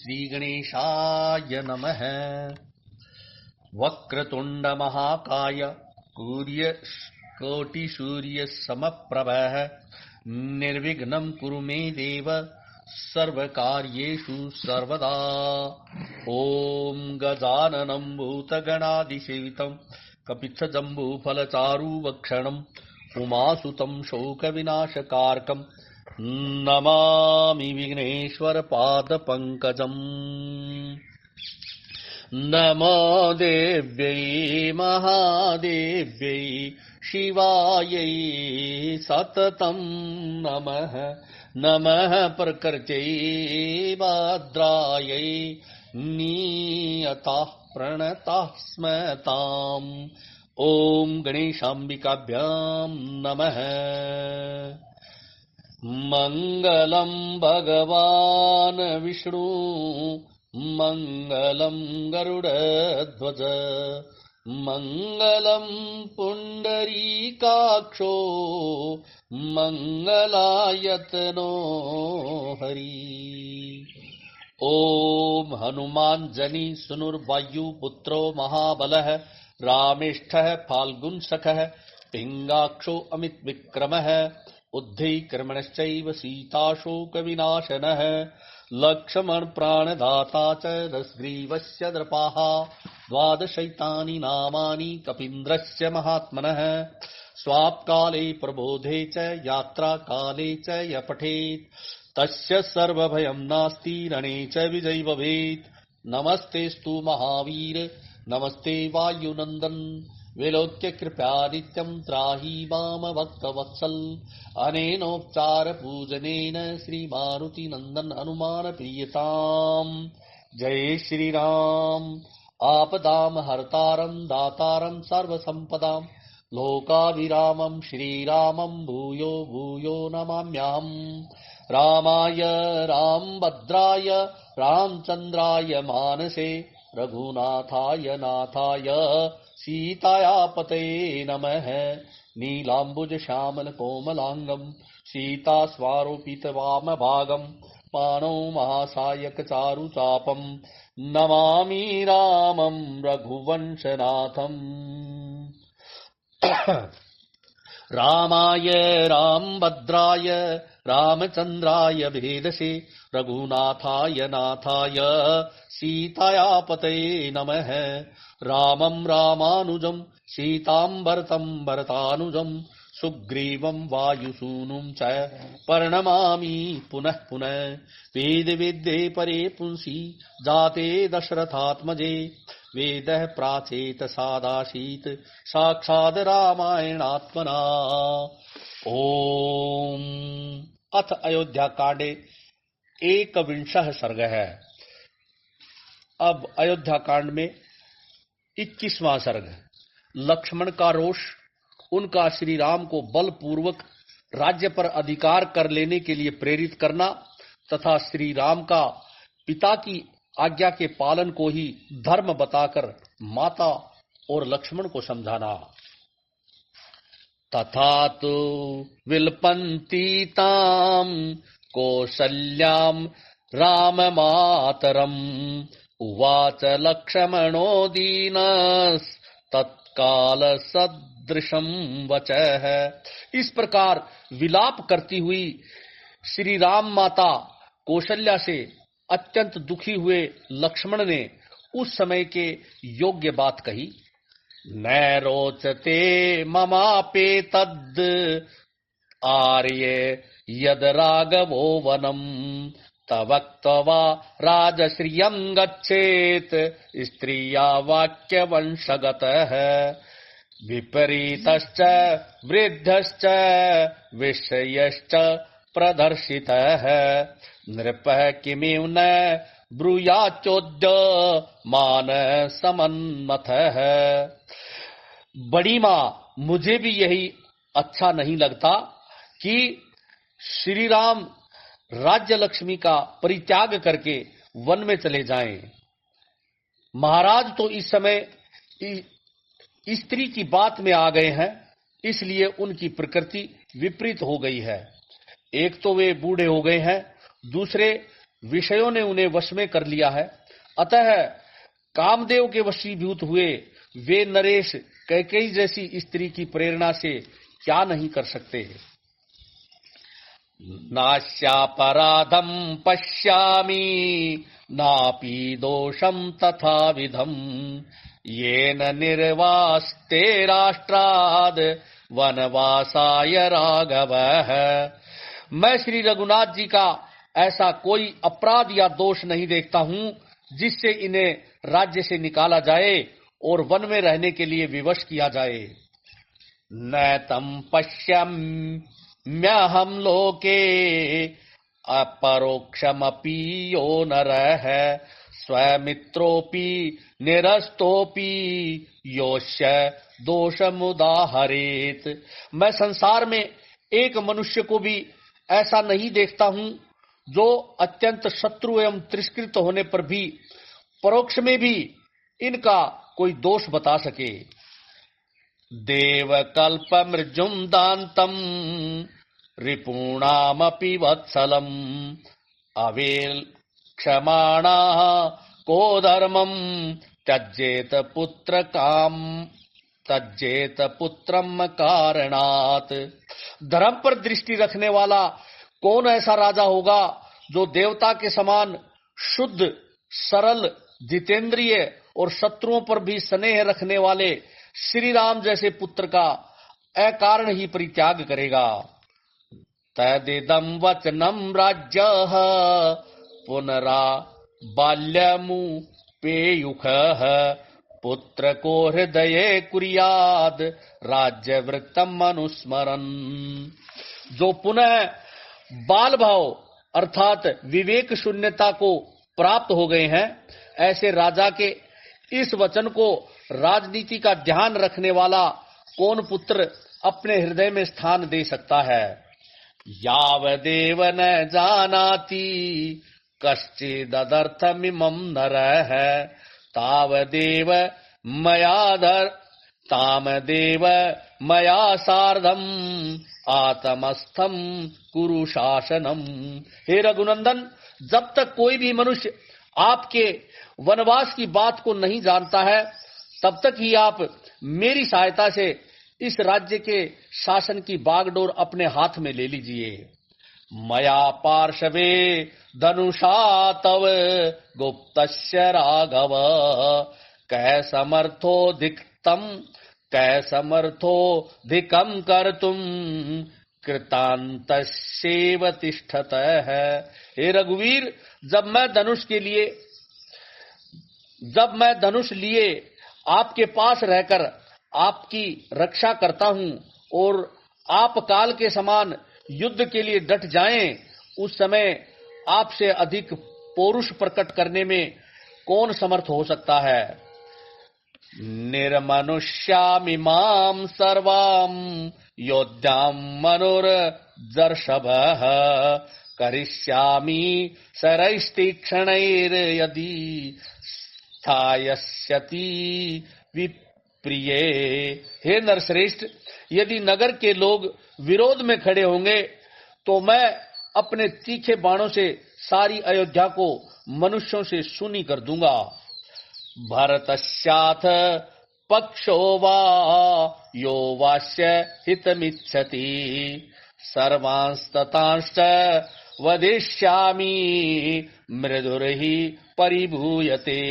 श्रीगणेशाय नमः। वक्रतुंड महाकाय कोटिसूर्यसमप्रभः निर्विघ्नं कुरु मे देव सर्वकार्येषु सर्वदा। ॐ गजाननं भूतगणादिसेवितं कपित्थजम्बूफलचारुभक्षणम् उमासुतं शोकविनाशकारकं नमामि विघ्नेश्वरपादपङ्कजम्। नमो देव्यै महादेव्यै शिवायै सततं नमः। नमः प्रकृत्यै भद्रायै नियताः प्रणताः स्मताम्। ॐ गणेशाम्बिकाभ्यां नमः। मङ्गलं भगवान् विष्णु मङ्गलं गरुडध्वज मङ्गलं पुण्डरीकाक्षो मङ्गलायतनो हरि। ॐ हनुमाञ्जनी सुनुर्वायुपुत्रो महाबलः रामेष्ठः फाल्गुनसखः पिङ्गाक्षो अमितविक्रमः उद्धैकर्मणश्चैव सीताशोकविनाशनः लक्ष्मण प्राणदाता च दशग्रीवस्य नृपाः द्वादशैतानि नामानि कपीन्द्रस्य महात्मनः। स्वापकाले प्रबोधे च यात्राकाले च य पठेत् तस्य सर्वभयं नास्ति रणे च विजयी भवेत्। नमस्तेस्तु महावीर नमस्ते वायुनन्दन विलोक्य कृपादित्यं त्राहि माम भक्तवत्सल। अनेनोपचार पूजनेन श्रीमारुतिनन्दन हनुमान प्रीयताम्। जय श्री राम। आपदां हर्तारं दातारं सर्वसम्पदां लोकाभिरामं श्रीरामं भूयो भूयो नमाम्यहम्। रामाय रामभद्राय रामचन्द्राय मानसे रघुनाथाय नाथाय सीतायापतये नमः। नीलाम्बुज श्यामल कोमलांगं सीतास्वारोपितवामभागं पाणौ महासायक चारुचापं नमामि रामं रघुवंशनाथम्। रामाय रामभद्राय रामचन्द्राय भेदसे रघुनाथाय नाथाय सीतायापतये नमः। रामं रामानुजं सीतां भरतं भरतानुजं सुग्रीवं वायुसूनुं च प्रणमामि पुनः पुनः। वेद वेद्ये परे पुंसि जाते दशरथात्मजे वेदः प्राचेत सादासीत् साक्षात् रामायणात्मना। ओम अथ अयोध्या कांडे 21 सर्गः। अब अयोध्या कांड में 21वां सर्ग। लक्ष्मण का रोष, उनका श्री राम को बलपूर्वक राज्य पर अधिकार कर लेने के लिए प्रेरित करना तथा श्री राम का पिता की आज्ञा के पालन को ही धर्म बताकर माता और लक्ष्मण को समझाना। तथा तो विलपन्ति ताम कौसल्याम राम मातरम उवाच लक्ष्मणो दीनस तत्काल सदृशम वचः। इस प्रकार विलाप करती हुई श्री राम माता कौशल्या से अत्यंत दुखी हुए लक्ष्मण ने उस समय के योग्य बात कही। न रोचते ममापेतद् आर्ये यद राघवो वनम तवक्त्वा राजश्रियं गच्छेत स्त्रिया वाक्यवंशगतः। विपरीतश्च वृद्धश्च विषयश्च प्रदर्शितः नृपः किमिव न ब्रूयाच्चोद्य मान समन्मथः। बड़ी माँ, मुझे भी यही अच्छा नहीं लगता कि श्री राम राज्य लक्ष्मी का परित्याग करके वन में चले जाएं। महाराज तो इस समय स्त्री की बात में आ गए हैं, इसलिए उनकी प्रकृति विपरीत हो गई है। एक तो वे बूढ़े हो गए हैं, दूसरे विषयों ने उन्हें वश में कर लिया है। अतः कामदेव के वशीभूत हुए वे नरेश कैकेयी जैसी स्त्री की प्रेरणा से क्या नहीं कर सकते। नास्यापराधम पश्यामि नापि दोषम तथा विधम येन निर्वास्ते राष्ट्राद वनवासाय राघवः। मैं श्री रघुनाथ जी का ऐसा कोई अपराध या दोष नहीं देखता हूँ जिससे इन्हें राज्य से निकाला जाए और वन में रहने के लिए विवश किया जाए। न तम पश्यम्यहं लोके अपरोक्षमपि यो नरः स्वमित्रोऽपि निरस्तोऽपि योश्य दोषमुदाहरेत। मैं संसार में एक मनुष्य को भी ऐसा नहीं देखता हूँ जो अत्यंत शत्रु एवं तिरस्कृत होने पर भी परोक्ष में भी इनका कोई दोष बता सके। देवकल्पमृजुं दान्तं रिपूणामपि वत्सलम् अवेक्षमाणाः को धर्मं त्यज्येत पुत्रम कारणात्। धर्म पर दृष्टि रखने वाला कौन ऐसा राजा होगा जो देवता के समान शुद्ध, सरल, जितेंद्रिय और शत्रुओं पर भी स्नेह रखने वाले श्री राम जैसे पुत्र का अकारण ही परित्याग करेगा। तदिदं वचनं राज्यः पुनरा बाल्यमुपेयुखः पुत्र को हृदये कुर्याद राज्यवृत्तम अनुस्मरन्। जो पुनः बाल भाव अर्थात विवेक शून्यता को प्राप्त हो गए हैं, ऐसे राजा के इस वचन को राजनीति का ध्यान रखने वाला कौन पुत्र अपने हृदय में स्थान दे सकता है। यावदेव न जानाति कश्चिदर्थमिमं नरः तामदेव मया सार्धम आत्मस्थम कुरु शासनम। हे रघुनंदन, जब तक कोई भी मनुष्य आपके वनवास की बात को नहीं जानता है, तब तक ही आप मेरी सहायता से इस राज्य के शासन की बागडोर अपने हाथ में ले लीजिए। मया पार्श्वे धनुषा तव गुप्तस्य राघव कैसमर्थोधिकम कर्तुम कृतान्तस्येव तिष्ठतः। हे रघुवीर, जब मैं धनुष लिए आपके पास रहकर आपकी रक्षा करता हूँ और आप काल के समान युद्ध के लिए डट जाएं, उस समय आपसे अधिक पौरुष प्रकट करने में कौन समर्थ हो सकता है। निर्मनुष्यामिमां सर्वां योद्धां मनुर्दर्शभः करिष्यामि शरैस्तीक्ष्णैर्यदि स्थायस्यति विप्रिये। हे नरश्रेष्ठ, यदि नगर के लोग विरोध में खड़े होंगे तो मैं अपने तीखे बाणों से सारी अयोध्या को मनुष्यों से शून्य कर दूंगा। भरतस्याथ पक्षो वा यो वास्य हितमिच्छति सर्वांस्ततांश्च वदिष्यामि मृदुर्हि परिभूयते।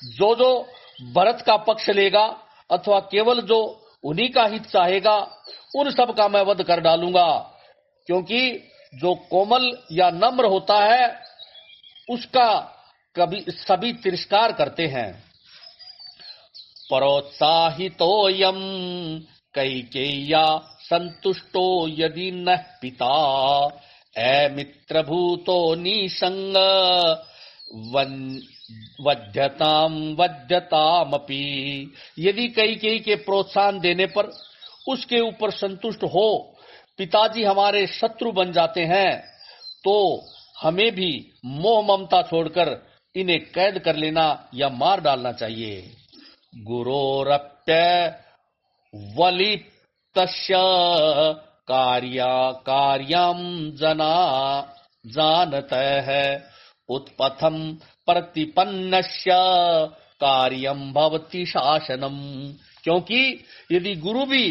जो भरत का पक्ष लेगा अथवा केवल जो उन्हीं का हित चाहेगा, उन सब का मैं वध कर डालूंगा, क्योंकि जो कोमल या नम्र होता है उसका कभी सभी तिरस्कार करते हैं। प्रोत्साहितोऽयं कैकेय्या संतुष्टो यदि न पिता अमित्रभूतो निसंग वध्यतामपि। यदि कैकेयी के प्रोत्साहन देने पर उसके ऊपर संतुष्ट हो पिताजी हमारे शत्रु बन जाते हैं, तो हमें भी मोह ममता छोड़कर इन्हें कैद कर लेना या मार डालना चाहिए। गुरोरप्य वलिप्तस्य कार्यां जना जानतः उत्पथम प्रतिपन्नस्य कार्यम भवति शासनम। क्योंकि यदि गुरु भी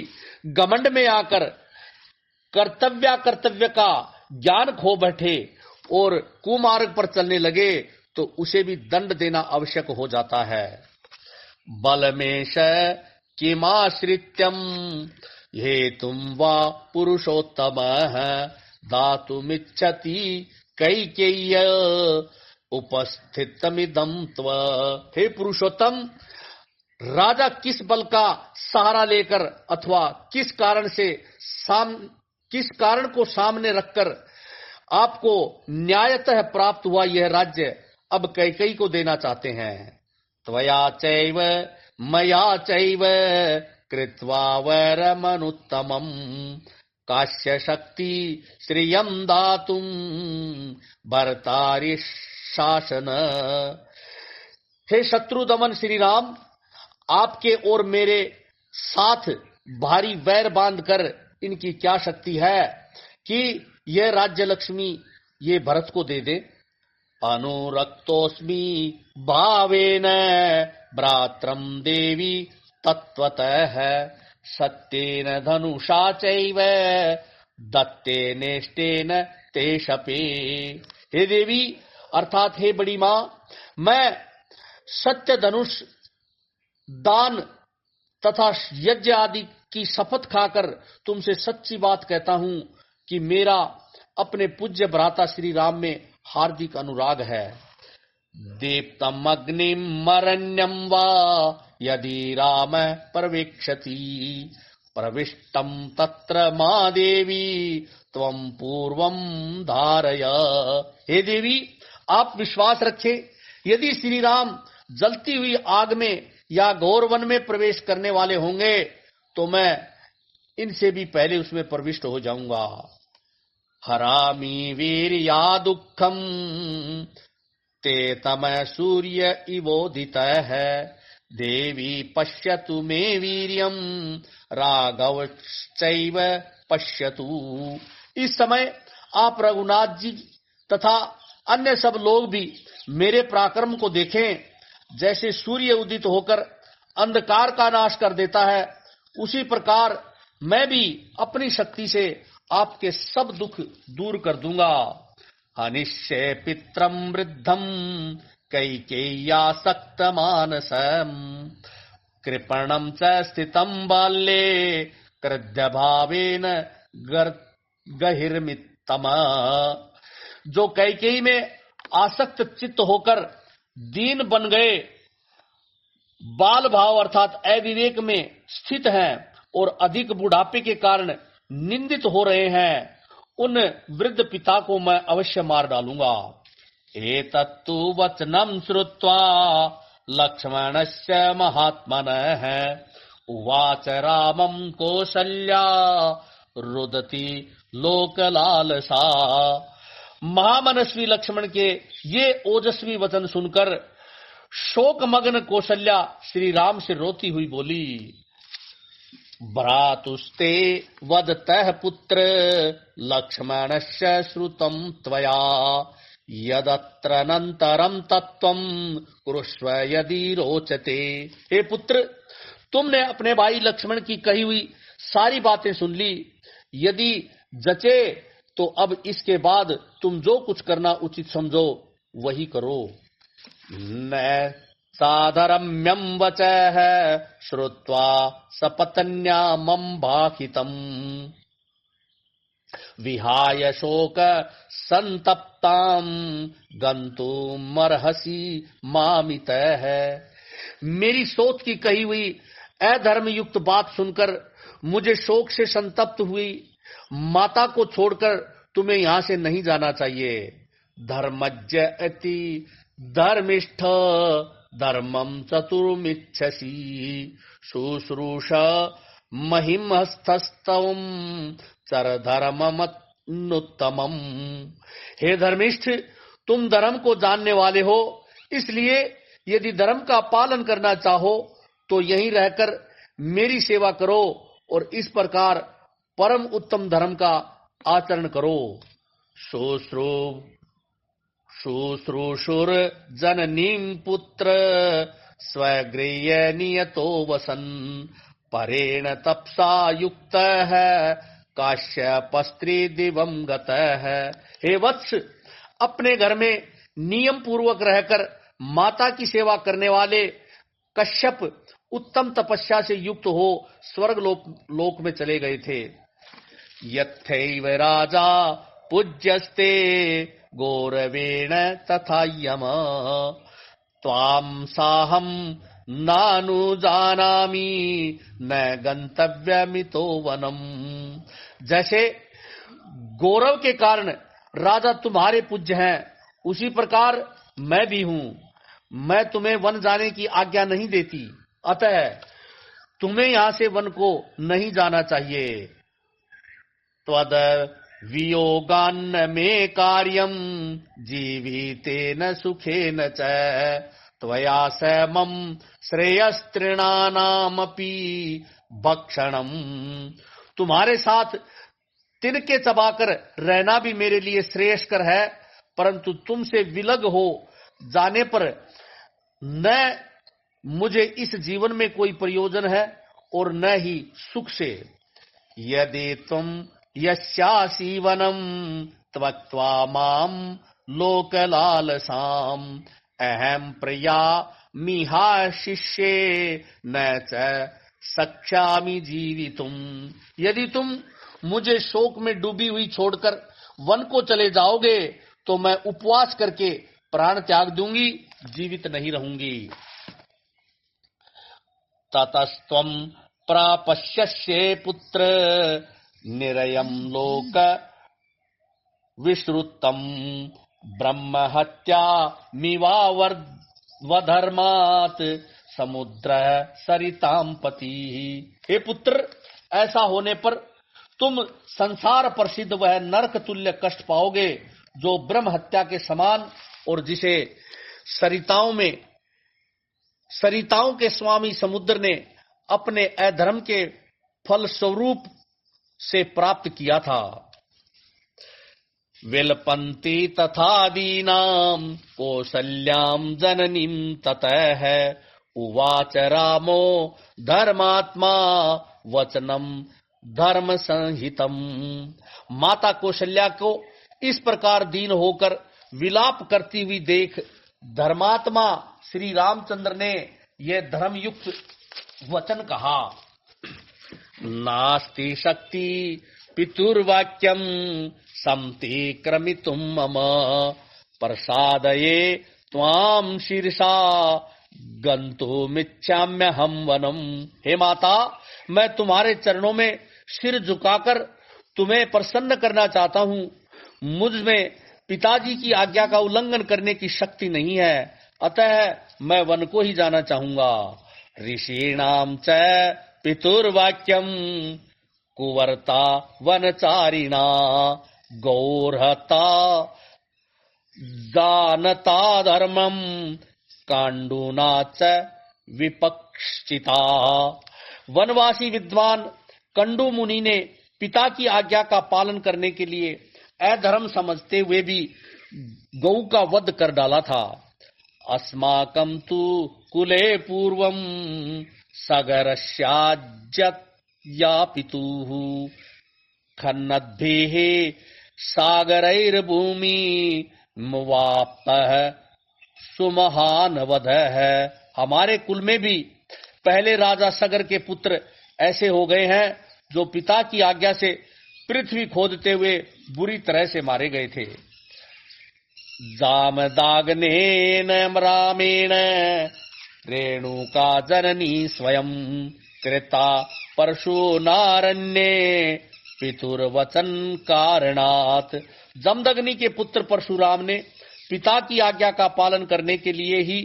घमंड में आकर कर्तव्य का ज्ञान खो बैठे और कुमार्ग पर चलने लगे तो उसे भी दंड देना आवश्यक हो जाता है। बलमेश किमाश्रित्यम हेतुम वा पुरुषोत्तम दातुमिच्छति कैकेय्य उपस्थितमिदं त्व। हे पुरुषोत्तम, राजा किस बल का सहारा लेकर अथवा किस कारण को सामने रखकर आपको न्यायतः प्राप्त हुआ यह राज्य अब कैकेयी को देना चाहते हैं। त्वया चैव मया चैव कृत्वा वरमनुत्तमम् काश्य शक्ति श्रियं दातुं भर्तारि शासन। हे शत्रु दमन श्री राम, आपके और मेरे साथ भारी वैर बांधकर इनकी क्या शक्ति है कि यह राज्य लक्ष्मी ये भरत को दे दे। अनुरक्तोस्मि भावेन भ्रात्रं देवी तत्वतः सत्येन धनुषा चैव दत्तेनेष्टेन ते शपे। हे देवी अर्थात हे बड़ी मां, मैं सत्य धनुष दान तथा यज्ञ आदि की शपथ खाकर तुमसे सच्ची बात कहता हूं कि मेरा अपने पूज्य भ्राता श्री राम में हार्दिक अनुराग है। दीप्तम अग्निम मरण्यम वा यदि राम प्रवेक्षति प्रविष्टम तत्र मा देवी त्वं पूर्वम धारय। हे देवी आप विश्वास रखें, यदि श्री राम जलती हुई आग में या घोर वन में प्रवेश करने वाले होंगे तो मैं इनसे भी पहले उसमें प्रविष्ट हो जाऊंगा। हरामि वीर्या दुःखम ते तम सूर्य इवोदितः देवी पश्यतु मे वीर्यम राघवश्चैव पश्यतु। इस समय आप रघुनाथ जी तथा अन्य सब लोग भी मेरे पराक्रम को देखें। जैसे सूर्य उदित होकर अंधकार का नाश कर देता है, उसी प्रकार मैं भी अपनी शक्ति से आपके सब दुख दूर कर दूंगा। हनिष्ये पित्रम वृद्धम कैकेय्यासक्त मानसम कृपणम च स्थितम बाल्ये कृद्य भावेन गहिर्मितम। जो कैकेयी में आसक्त चित्त होकर दीन बन गए, बाल भाव अर्थात अविवेक में स्थित हैं और अधिक बुढ़ापे के कारण निंदित हो रहे हैं, उन वृद्ध पिता को मैं अवश्य मार डालूंगा। एतत्तु वचनम श्रुत्वा लक्ष्मणस्य महात्मनः उवाच रामं कौसल्या रुदति लोकलालसा। महामनस्वी लक्ष्मण के ये ओजस्वी वचन सुनकर शोकमग्न कौशल्या श्री राम से रोती हुई बोली, भ्रातुस्ते वदतः पुत्र लक्ष्मणस्य श्रुतं त्वया यदत्रनन्तरं तत्त्वं कुरुष्व यदि रोचते। हे पुत्र, तुमने अपने भाई लक्ष्मण की कही हुई सारी बातें सुन ली। यदि जचे तो अब इसके बाद तुम जो कुछ करना उचित समझो वही करो। न साधरम्यं वचः श्रुत्वा सपत्न्या मम भाखितम् विहाय शोक संतप्तां गन्तुमर्हसि मामितः। मेरी सोच की कही हुई अधर्म युक्त बात सुनकर मुझे शोक से संतप्त हुई माता को छोड़कर तुम्हें यहाँ से नहीं जाना चाहिए। धर्मज्ञ अति धर्मिष्ठ धर्मं चतुर्मिच्छसि शुश्रूष महिमहस्तस्तवं चर धर्ममनुत्तमम्। हे धर्मिष्ठ, तुम धर्म को जानने वाले हो, इसलिए यदि धर्म का पालन करना चाहो तो यहीं रहकर मेरी सेवा करो और इस प्रकार परम उत्तम धर्म का आचरण करो। शुश्रूषुर जननीं पुत्र स्वगृह्य नियतो वसन परेण तपसा युक्त है काश्यपस्त्री दिवम गत है। हे वत्स, अपने घर में नियम पूर्वक रहकर माता की सेवा करने वाले कश्यप उत्तम तपस्या से युक्त हो स्वर्ग लोक में चले गए थे। यथैव राजा पूज्यस्ते गौरवेण तथा यम त्वां साहं नानु जानामि न गंतव्यमितो वनम। जैसे गौरव के कारण राजा तुम्हारे पूज्य हैं, उसी प्रकार मैं भी हूं। मैं तुम्हें वन जाने की आज्ञा नहीं देती, अतः तुम्हें यहां से वन को नहीं जाना चाहिए। त्वद वियोगान्न में कार्यम जीवितेन सुखेन च त्वया समम श्रेयस्तृणानामपि भक्षणम। तुम्हारे साथ तिनके चबाकर रहना भी मेरे लिए श्रेयस्कर है, परंतु तुमसे विलग हो जाने पर न मुझे इस जीवन में कोई प्रयोजन है और न ही सुख से। यदि तुम यस्यासि वनम त्वक्त्वा माम लोकलालसाम अहम प्रिया मिहा शिष्ये न च सक्षामि जीवितुम। यदि तुम मुझे शोक में डूबी हुई छोड़कर वन को चले जाओगे तो मैं उपवास करके प्राण त्याग दूंगी, जीवित नहीं रहूंगी। ततस्त्वं प्रापश्यस्य पुत्र निरयं लोक विश्रुतम ब्रह्म हत्या मिवावधर्मात् समुद्र सरिताम पति। हे पुत्र, ऐसा होने पर तुम संसार प्रसिद्ध वह नरक तुल्य कष्ट पाओगे जो ब्रह्म हत्या के समान और जिसे सरिताओं के स्वामी समुद्र ने अपने अधर्म के फल स्वरूप से प्राप्त किया था। विलपन्ति तथा दीनाम कौसल्याम जननीम ततः उवाच रामो धर्मात्मा वचनम धर्म संहितम। माता कौशल्या को इस प्रकार दीन होकर विलाप करती हुई देख धर्मात्मा श्री रामचंद्र ने यह धर्मयुक्त वचन कहा। नास्ति शक्ति पितुर्वाक्यम समति क्रमितुम मम प्रसादये त्वाम शीर्षा गंतुमिच्छाम्यहं वनम। हे माता, मैं तुम्हारे चरणों में सिर झुकाकर तुम्हें प्रसन्न करना चाहता हूँ। मुझ में पिताजी की आज्ञा का उल्लंघन करने की शक्ति नहीं है, अतः मैं वन को ही जाना चाहूंगा। ऋषीणाम च पितुर्वाक्यम कुवर्ता वनचारिणा गौरहता जानता धर्मम कांडूना च विपक्षिता। वनवासी विद्वान कंडू मुनि ने पिता की आज्ञा का पालन करने के लिए अधर्म समझते हुए भी गौ का वध कर डाला था। अस्माकं तु कुले पूर्वम सगरस्याज्यया पितुः खन्नद्भिः सागरैर्भूमि मुवाप्तः सुमहान वधः। हमारे कुल में भी पहले राजा सगर के पुत्र ऐसे हो गए हैं जो पिता की आज्ञा से पृथ्वी खोदते हुए बुरी तरह से मारे गए थे। जामदाग्नेन रामेण रेणुका जननी स्वयं कृता परशुनारण्ये पितुर्वचन कारणात्। जमदग्नि के पुत्र परशुराम ने पिता की आज्ञा का पालन करने के लिए ही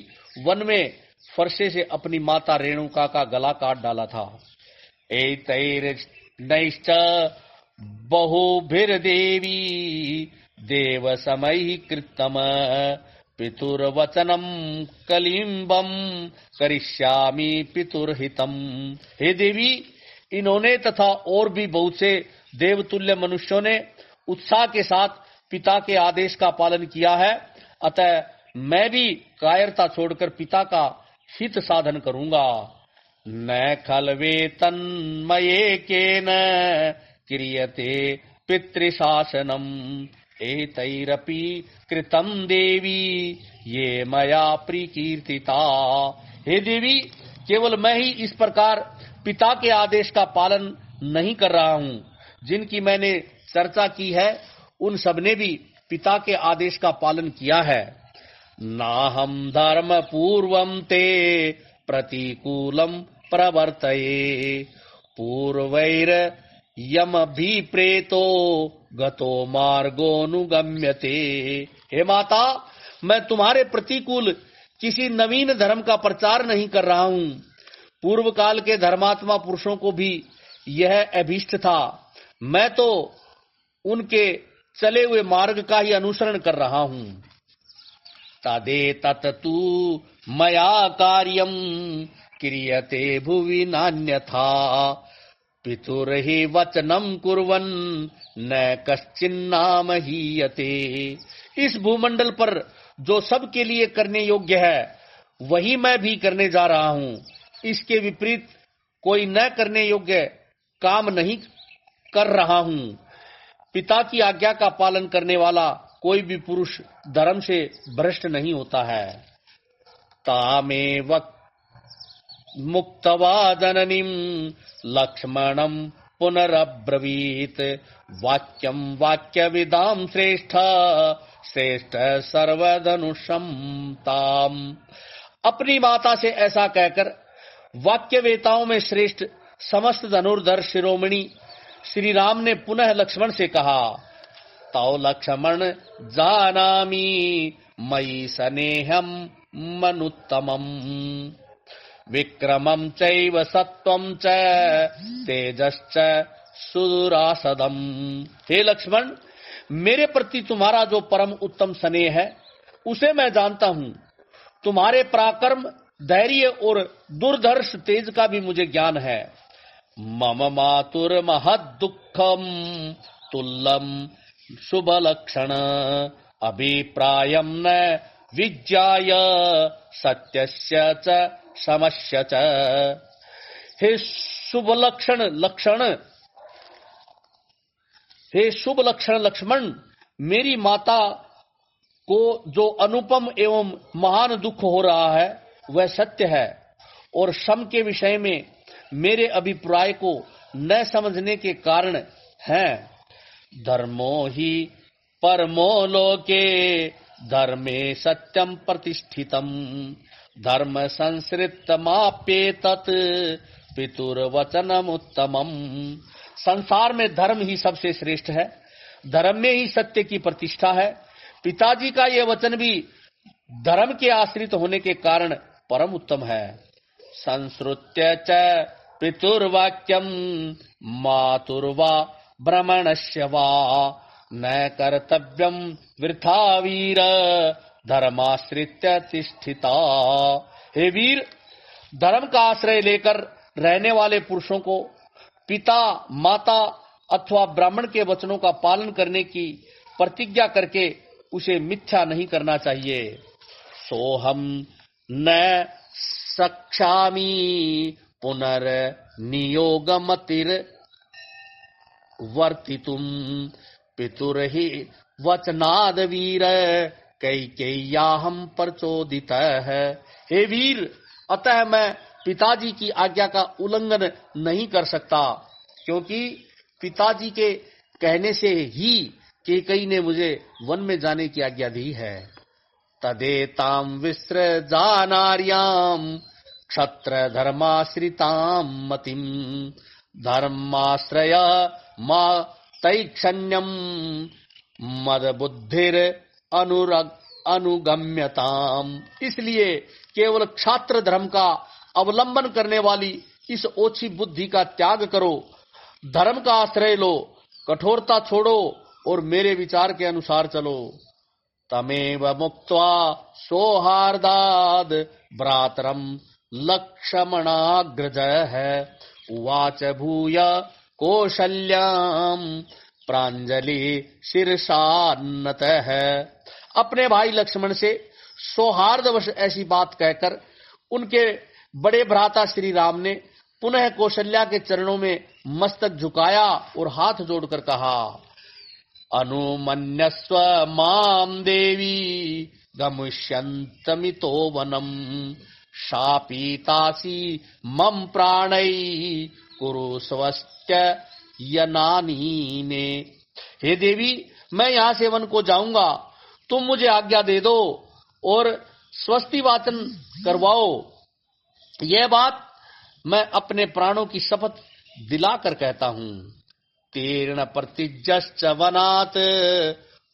वन में फरसे से अपनी माता रेणुका का गला काट डाला था। एतैर्नैश्च बहुभिर्देवी देव समय कृतम पितुर्वचनम कलिंबम करिष्यामि पितुर्हितम। हे देवी, इन्होंने तथा और भी बहुत से देवतुल्य मनुष्यों ने उत्साह के साथ पिता के आदेश का पालन किया है, अतः मैं भी कायरता छोड़कर पिता का हित साधन करूंगा। न खल्वे तन्मये केन क्रियते पितृशासनम एतैरपि कृतम देवी ये मया प्रकीर्तिता। हे देवी, केवल मैं ही इस प्रकार पिता के आदेश का पालन नहीं कर रहा हूँ, जिनकी मैंने चर्चा की है उन सबने भी पिता के आदेश का पालन किया है। नाहम धर्म पूर्वम ते प्रतिकूलम प्रवर्तये पूर्वैर यम भी प्रेतो गतो मार्गोनुगम्यते। हे माता, मैं तुम्हारे प्रतिकूल किसी नवीन धर्म का प्रचार नहीं कर रहा हूँ। पूर्व काल के धर्मात्मा पुरुषों को भी यह अभीष्ट था। मैं तो उनके चले हुए मार्ग का ही अनुसरण कर रहा हूँ। तदेतत् तु मया कार्यम क्रियते भुवि नान्यथा पितुर्हि वचनम कुर्वन् न कश्चिन्नाम हीयते। इस भूमंडल पर जो सबके लिए करने योग्य है वही मैं भी करने जा रहा हूँ। इसके विपरीत कोई न करने योग्य काम नहीं कर रहा हूँ। पिता की आज्ञा का पालन करने वाला कोई भी पुरुष धर्म से भ्रष्ट नहीं होता है। तामेव मुक्त्वा जननीं लक्ष्मणं पुनरब्रवीत् वाक्यं वाक्यविदां श्रेष्ठ श्रेष्ठ सर्वधनुषं ताम। अपनी माता से ऐसा कहकर वाक्यवेताओं में श्रेष्ठ समस्त धनुर्धर शिरोमणि श्री राम ने पुनः लक्ष्मण से कहा, तौ लक्ष्मण जानामि मयि स्नेहं मनुत्तमम् विक्रमं चैव सत्वं च तेजश्च सुदुरासदम्। हे लक्ष्मण, मेरे प्रति तुम्हारा जो परम उत्तम स्नेह है उसे मैं जानता हूँ। तुम्हारे पराक्रम, धैर्य और दुर्धर्ष तेज का भी मुझे ज्ञान है। मम मातुर महद दुःखम तुल्लम शुभ लक्षण अभिप्रायम न विज्ञाय सत्यस्य च समस्य च। हे शुभ लक्षण लक्ष्मण, मेरी माता को जो अनुपम एवं महान दुख हो रहा है वह सत्य है, और सम के विषय में मेरे अभिप्राय को न समझने के कारण है। धर्मो ही परमो लोके धर्मे सत्यम प्रतिष्ठितम धर्म संसृतमाप्येतत् पितुर्वचनम उत्तमम। संसार में धर्म ही सबसे श्रेष्ठ है, धर्म में ही सत्य की प्रतिष्ठा है। पिताजी का यह वचन भी धर्म के आश्रित होने के कारण परम उत्तम है। संश्रुत्य च पितुर्वाक्यम मातुर्वा ब्रह्मणस्य वा न कर्तव्यम वृथा वीर धर्माश्रित्य तिष्ठिता। हे वीर, धर्म का आश्रय लेकर रहने वाले पुरुषों को पिता, माता अथवा ब्राह्मण के वचनों का पालन करने की प्रतिज्ञा करके उसे मिथ्या नहीं करना चाहिए। सोहम न सक्षामि पुनर्नियोगमतिर वर्तितुम पितुर्हि वचनाद वीर कैकेय्याहं प्रचोदितः। हे वीर, अतः मैं पिताजी की आज्ञा का उल्लंघन नहीं कर सकता, क्योंकि पिताजी के कहने से ही कैकेयी ने मुझे वन में जाने की आज्ञा दी है। तदेतां विसृजानार्यां क्षत्र धर्माश्रितां मतिं धर्माश्रय मा तैक्षण्यम मद बुद्धिर अनुगम्यताम। इसलिए केवल क्षात्र धर्म का अवलंबन करने वाली इस ओछी बुद्धि का त्याग करो, धर्म का आश्रय लो, कठोरता छोड़ो और मेरे विचार के अनुसार चलो। तमेव मुक्त्वा सौहार्दाद भ्रातरम लक्ष्मणाग्रजः उवाच भूय कौशल्याम प्रांजलि शीर्षान्नतः। अपने भाई लक्ष्मण से सौहार्दवश ऐसी बात कहकर उनके बड़े भ्राता श्री राम ने पुनः कौशल्या के चरणों में मस्तक झुकाया और हाथ जोड़कर कहा, अनुमन्यस्व माम देवी गमिष्यन्तमितो वनम शापीतासी मम प्राणै कुरु स्वस्त्य यनानीने। हे देवी, मैं यहाँ से वन को जाऊंगा, तुम मुझे आज्ञा दे दो और स्वस्ति वाचन करवाओ। यह बात मैं अपने प्राणों की शपथ दिलाकर कहता हूँ। तीर्ण प्रतिजश्च वनात्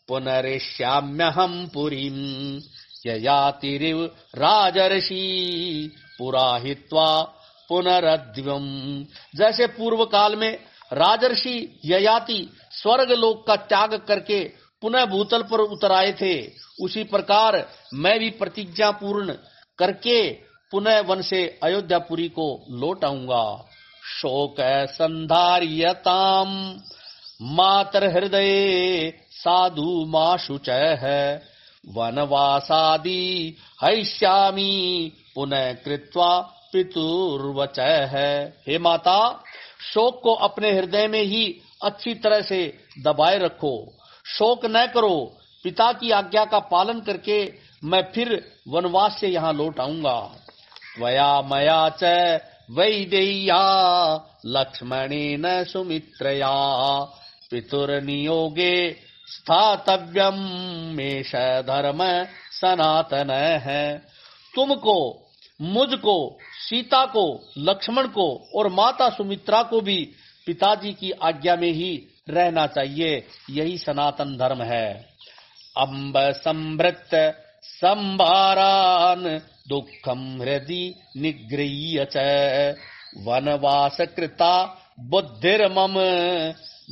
पुनरिष्याम्यहं पुरीं ययातिरिव राजर्षि पुराहित्वा पुनरद्विम। जैसे पूर्व काल में राजर्षि ययाति स्वर्ग लोक का त्याग करके पुनः भूतल पर उतर आए थे, उसी प्रकार मैं भी प्रतिज्ञा पूर्ण करके पुनः वन से अयोध्यापुरी को लौट आऊंगा। शोक संधार्यताम मातर हृदय साधु माशुच है वनवासादि हयिष्यामि पुनः कृत्वा पितुर्वच है। हे माता, शोक को अपने हृदय में ही अच्छी तरह से दबाए रखो, शोक न करो। पिता की आज्ञा का पालन करके मैं फिर वनवास से यहाँ लौट आऊंगा। त्वया मया च वैदेह्या लक्ष्मणेन सुमित्रया पितुर्नियोगे स्थातव्यम मेष धर्म सनातन है। तुमको, मुझको, सीता को, लक्ष्मण को और माता सुमित्रा को भी पिताजी की आज्ञा में ही रहना चाहिए, यही सनातन धर्म है। अम्ब संभृत संभारान दुखम हृदि निगृह्य च वनवास कृता बुद्धिर्मम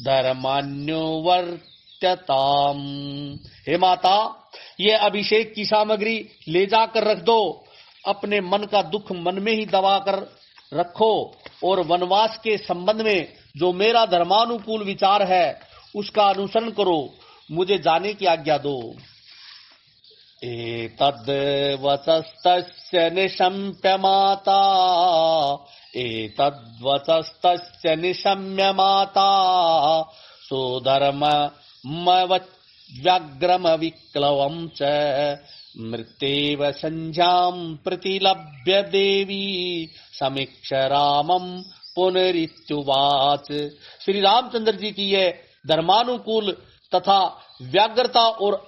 धर्मान्योवर्त्यताम। हे माता, ये अभिषेक की सामग्री ले जाकर रख दो, अपने मन का दुख मन में ही दबा कर रखो और वनवास के संबंध में जो मेरा धर्मानुकूल विचार है उसका अनुसरण करो, मुझे जाने की आज्ञा दो। एतद् वचस्तस्य निशम्य माता एतद् वचस्तस्य निशम्य माता सुधर्ममव्यग्रम विक्लवं च मृत्येव संज्ञां प्रतिलभ्य देवी समीक्ष रामं पुनरित्युवाच। श्री रामचंद्र जी की यह धर्मानुकूल तथा व्याग्रता और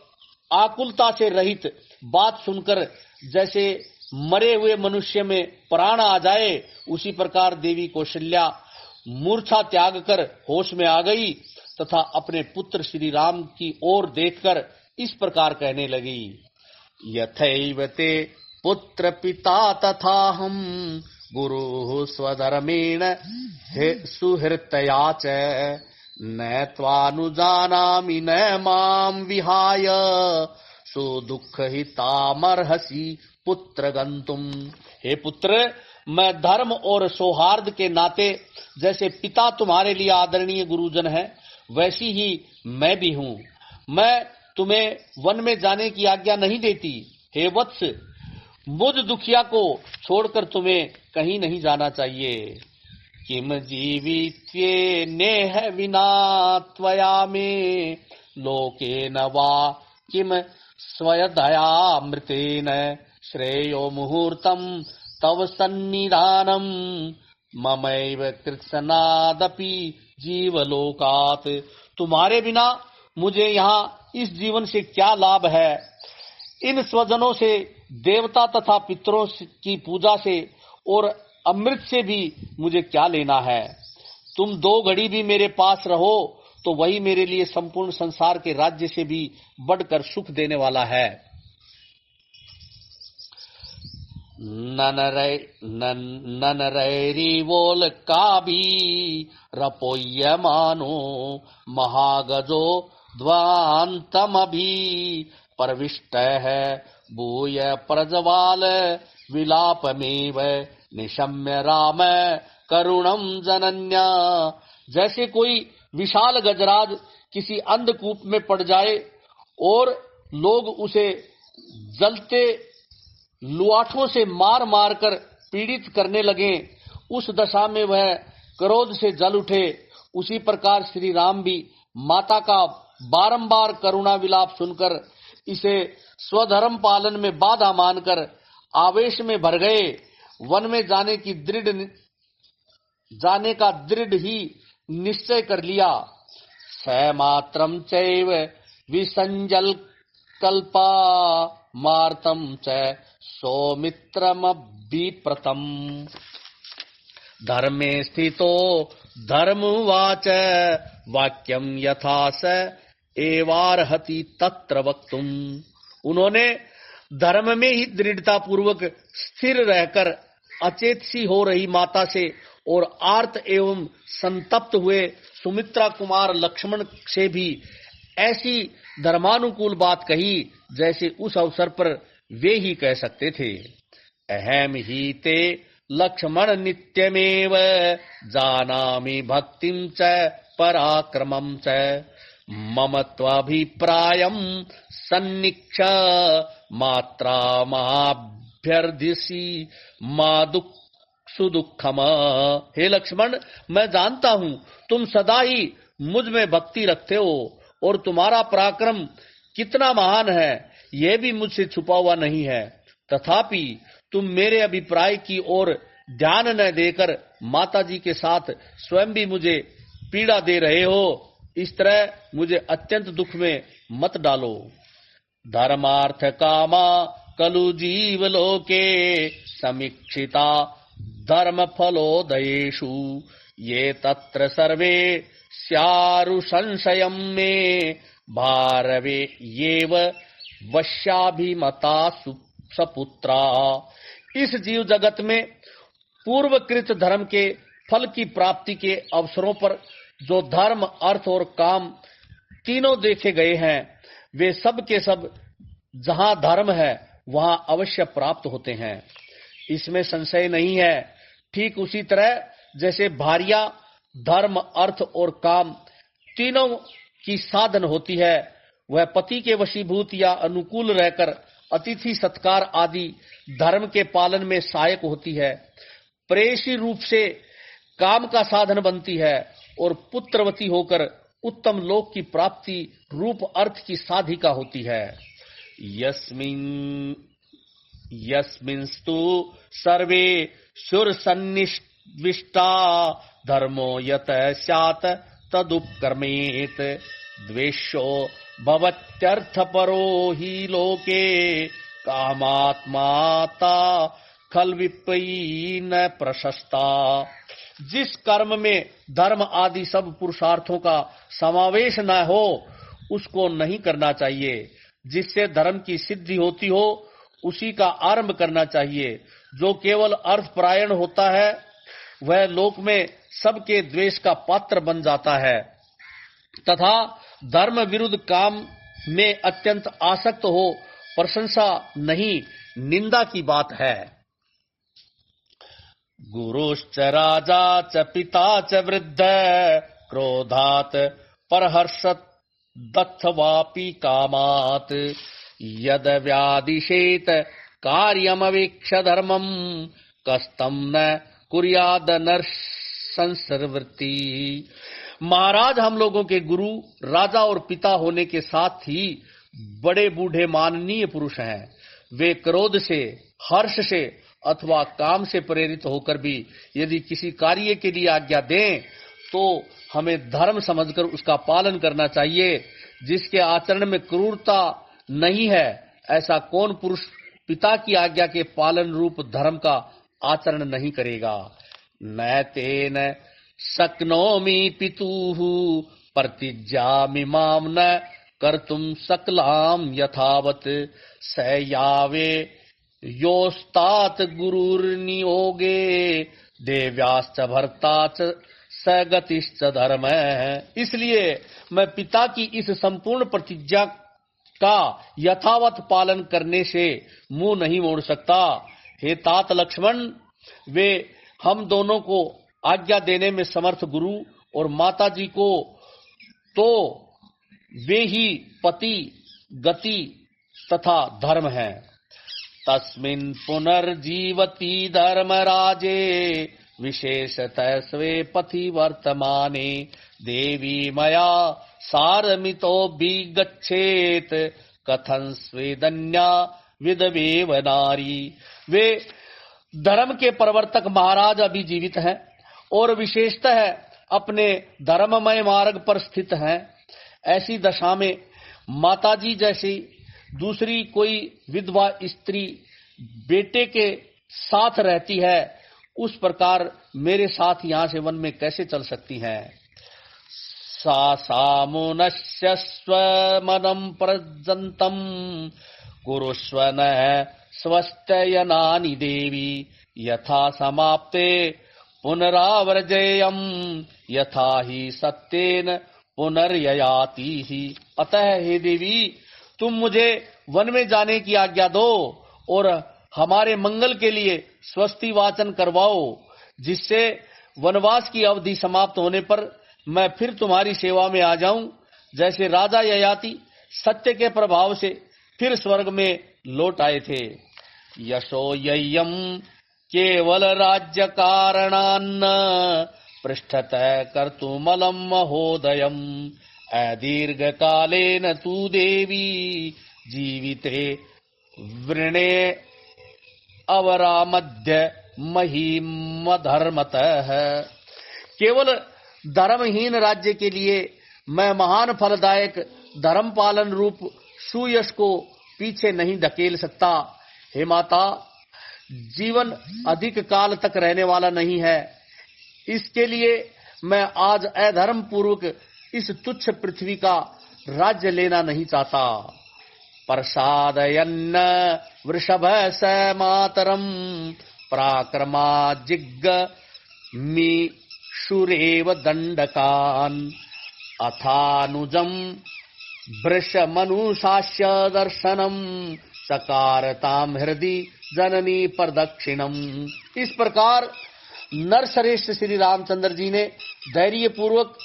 आकुलता से रहित बात सुनकर जैसे मरे हुए मनुष्य में प्राण आ जाए, उसी प्रकार देवी कौशल्या मूर्छा त्याग कर होश में आ गई तथा अपने पुत्र श्री राम की ओर देखकर इस प्रकार कहने लगी, यथैव ते पुत्र पिता तथाहं गुरुः स्वधर्मेण सुहृतया च न त्वानुजानामि न मां विहाय सुदुःखहितामर्हसि पुत्र गंतुम। हे पुत्र, मैं धर्म और सौहार्द के नाते जैसे पिता तुम्हारे लिए आदरणीय गुरुजन है, वैसी ही मैं भी हूँ। मैं तुम्हें वन में जाने की आज्ञा नहीं देती। हे वत्स, मुझ दुखिया को छोड़कर तुम्हें कहीं नहीं जाना चाहिए। किम जीवित्वे नेह विना त्वया मे लोकेन वा किम स्वयदयामृतेन श्रेयो मुहूर्तम तव सन्निधानम ममैव कृत्सनादपि जीवलोकात्। तुम्हारे बिना मुझे यहाँ इस जीवन से क्या लाभ है? इन स्वजनों से, देवता तथा पितरों की पूजा से और अमृत से भी मुझे क्या लेना है? तुम 2 घड़ी भी मेरे पास रहो तो वही मेरे लिए संपूर्ण संसार के राज्य से भी बढ़कर सुख देने वाला है। ननरैरिवोल काभी रपोयमानो महागजो ध्वान्तमभि प्रविष्ट है भूय प्रज्वाल विलापमेव निशम्य राम करुणम जनन्या। जैसे कोई विशाल गजराज किसी अंधकूप में पड़ जाए और लोग उसे जलते लुआठों से मार मार कर पीड़ित करने लगे, उस दशा में वह क्रोध से जल उठे। उसी प्रकार श्री राम भी माता का बारंबार करुणा विलाप सुनकर इसे स्वधर्म पालन में बाधा मानकर आवेश में भर गए। वन में जाने का दृढ़ ही निश्चय कर लिया। स मात्रम चैव विसंजल कल्पा मार्तम च सौमित्रमभिप्रतम। धर्मे स्थितो धर्मवाच वाक्यम यथा स एवार्हति तत्र वक्तुम। उन्होंने धर्म में ही दृढ़ता पूर्वक स्थिर रहकर अचेत सी हो रही माता से और आर्त एवं संतप्त हुए सुमित्रा कुमार लक्ष्मण से भी ऐसी धर्मानुकूल बात कही जैसे उस अवसर पर वे ही कह सकते थे। अहम ही ते लक्ष्मण नित्यमेव जानामि भक्तिं च पराक्रमं च मम त्वाभिप्रायं सन्निक्ष मात्रा महाभ्यर्दिसी मादुक सुदुखम। हे लक्ष्मण, मैं जानता हूँ तुम सदा ही मुझ में भक्ति रखते हो और तुम्हारा पराक्रम कितना महान है यह भी मुझसे छुपा हुआ नहीं है। तथापि तुम मेरे अभिप्राय की ओर ध्यान न देकर माताजी के साथ स्वयं भी मुझे पीड़ा दे रहे हो। इस तरह मुझे अत्यंत दुख में मत डालो। धर्मार्थ कामा कलु जीव लोके समीक्षिता धर्म फलोदयेषु ये तत्र सर्वे स्यारु संशयं मे भारवे येव वश्याभिमता सपुत्रा। इस जीव जगत में पूर्वकृत धर्म के फल की प्राप्ति के अवसरों पर जो धर्म अर्थ और काम तीनों देखे गए हैं वे सब के सब जहां धर्म है वहां अवश्य प्राप्त होते हैं, इसमें संशय नहीं है। ठीक उसी तरह जैसे भार्या धर्म अर्थ और काम तीनों की साधन होती है, वह पति के वशीभूत या अनुकूल रहकर अतिथि सत्कार आदि धर्म के पालन में सहायक होती है, प्रेयसी रूप से काम का साधन बनती है और पुत्रवती होकर उत्तम लोक की प्राप्ति रूप अर्थ की साधिका होती है। यस्मिंस्तु सर्वे शुर सन्निविष्टा धर्मो यत स्यात् तदुपकर्मेत द्वेषो भवत्यर्थपरो हि लोके कामात्माता खल विपयी न प्रशस्ता। जिस कर्म में धर्म आदि सब पुरुषार्थों का समावेश न हो उसको नहीं करना चाहिए। जिससे धर्म की सिद्धि होती हो उसी का आरंभ करना चाहिए। जो केवल अर्थपरायण होता है वह लोक में सबके द्वेष का पात्र बन जाता है तथा धर्म विरुद्ध काम में अत्यंत आसक्त हो प्रशंसा नहीं निंदा की बात है। गुरुश्च राजा च पिता च वृद्ध क्रोधात् परहर्षत् दत्थवापि कामात् यद व्यादिशेत कार्यमवेक्ष धर्मं कस्तम न कुर्याद नरसंसर्वृत्ति। महाराज, हम लोगों के गुरु राजा और पिता होने के साथ ही बड़े बूढ़े माननीय पुरुष हैं। वे क्रोध से, हर्ष से अथवा काम से प्रेरित होकर भी यदि किसी कार्य के लिए आज्ञा दें तो हमें धर्म समझकर उसका पालन करना चाहिए। जिसके आचरण में क्रूरता नहीं है ऐसा कौन पुरुष पिता की आज्ञा के पालन रूप धर्म का आचरण नहीं करेगा। न तेन शक्नोमि पितुः प्रतिज्ञामिमां न कर्तुं सकलां यथावत् स यावे योस्तात गुरुर्नियोगे देव्याश्च भर्ता च सगतिश्च धर्म। इसलिए मैं पिता की इस संपूर्ण प्रतिज्ञा का यथावत पालन करने से मुंह नहीं मोड़ सकता। हे तात लक्ष्मण, वे हम दोनों को आज्ञा देने में समर्थ गुरु और माता जी को तो वे ही पति गति तथा धर्म है। तस्मिन् पुनर्जीवति धर्मराजे विशेषतः स्वे पथि वर्तमाने देवी मया सारमितोऽभिगच्छेत् कथं स्वेदन्या विधवेव नारी। वे धर्म के प्रवर्तक महाराज अभी जीवित हैं और विशेषतः अपने धर्ममय मार्ग पर स्थित हैं। ऐसी दशा में माताजी जैसी दूसरी कोई विधवा स्त्री बेटे के साथ रहती है, उस प्रकार मेरे साथ यहाँ से वन में कैसे चल सकती हैं। सा सामुनस्य स्वमनं प्रजन्तं कुरुष्व न स्वस्त्ययनानि देवी यथा समाप्ते पुनरावर्जेयम् यथा ही सत्येन पुनर्ययाति ही। अतः हे देवी, तुम मुझे वन में जाने की आज्ञा दो और हमारे मंगल के लिए स्वस्ति वाचन करवाओ, जिससे वनवास की अवधि समाप्त होने पर मैं फिर तुम्हारी सेवा में आ जाऊं, जैसे राजा ययाति सत्य के प्रभाव से फिर स्वर्ग में लौट आए थे। यशो यय्यम केवल राज्य कारणान्न पृष्ठतः कर्तुमलं महोदयम् अदीर्घ कालेन तु देवी जीविते वृणे अवरामध्य महिम धर्मतः। केवल धर्महीन राज्य के लिए मैं महान फलदायक धर्म पालन रूप सुयश को पीछे नहीं धकेल सकता। हे माता, जीवन अधिक काल तक रहने वाला नहीं है, इसके लिए मैं आज अधर्म पूर्वक इस तुच्छ पृथ्वी का राज्य लेना नहीं चाहता। प्रसादयन्न वृषभ स मातरम पराक्रमा जिग्मी शुरेव दंडकान अथानुजम वृष मनुषास्य दर्शनम सकारताम हृदय जननी प्रदक्षिणम। इस प्रकार नरश्रेष्ठ श्री रामचंद्र जी ने धैर्य पूर्वक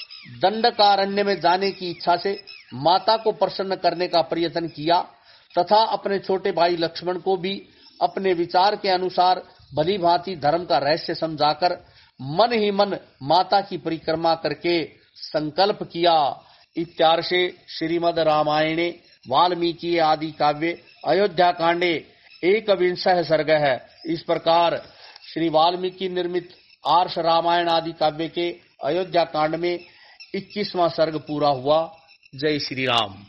दंडकारण्य में जाने की इच्छा से माता को प्रसन्न करने का प्रयत्न किया तथा अपने छोटे भाई लक्ष्मण को भी अपने विचार के अनुसार भली भांति धर्म का रहस्य समझाकर मन ही मन माता की परिक्रमा करके संकल्प किया। इत्यार्षे श्रीमद् रामायणे वाल्मीकि आदि काव्ये अयोध्या कांडे 21 सर्ग है। इस प्रकार श्री वाल्मीकि निर्मित आर्ष रामायण आदि काव्य के अयोध्या कांड में 21वां सर्ग पूरा हुआ। जय श्री राम।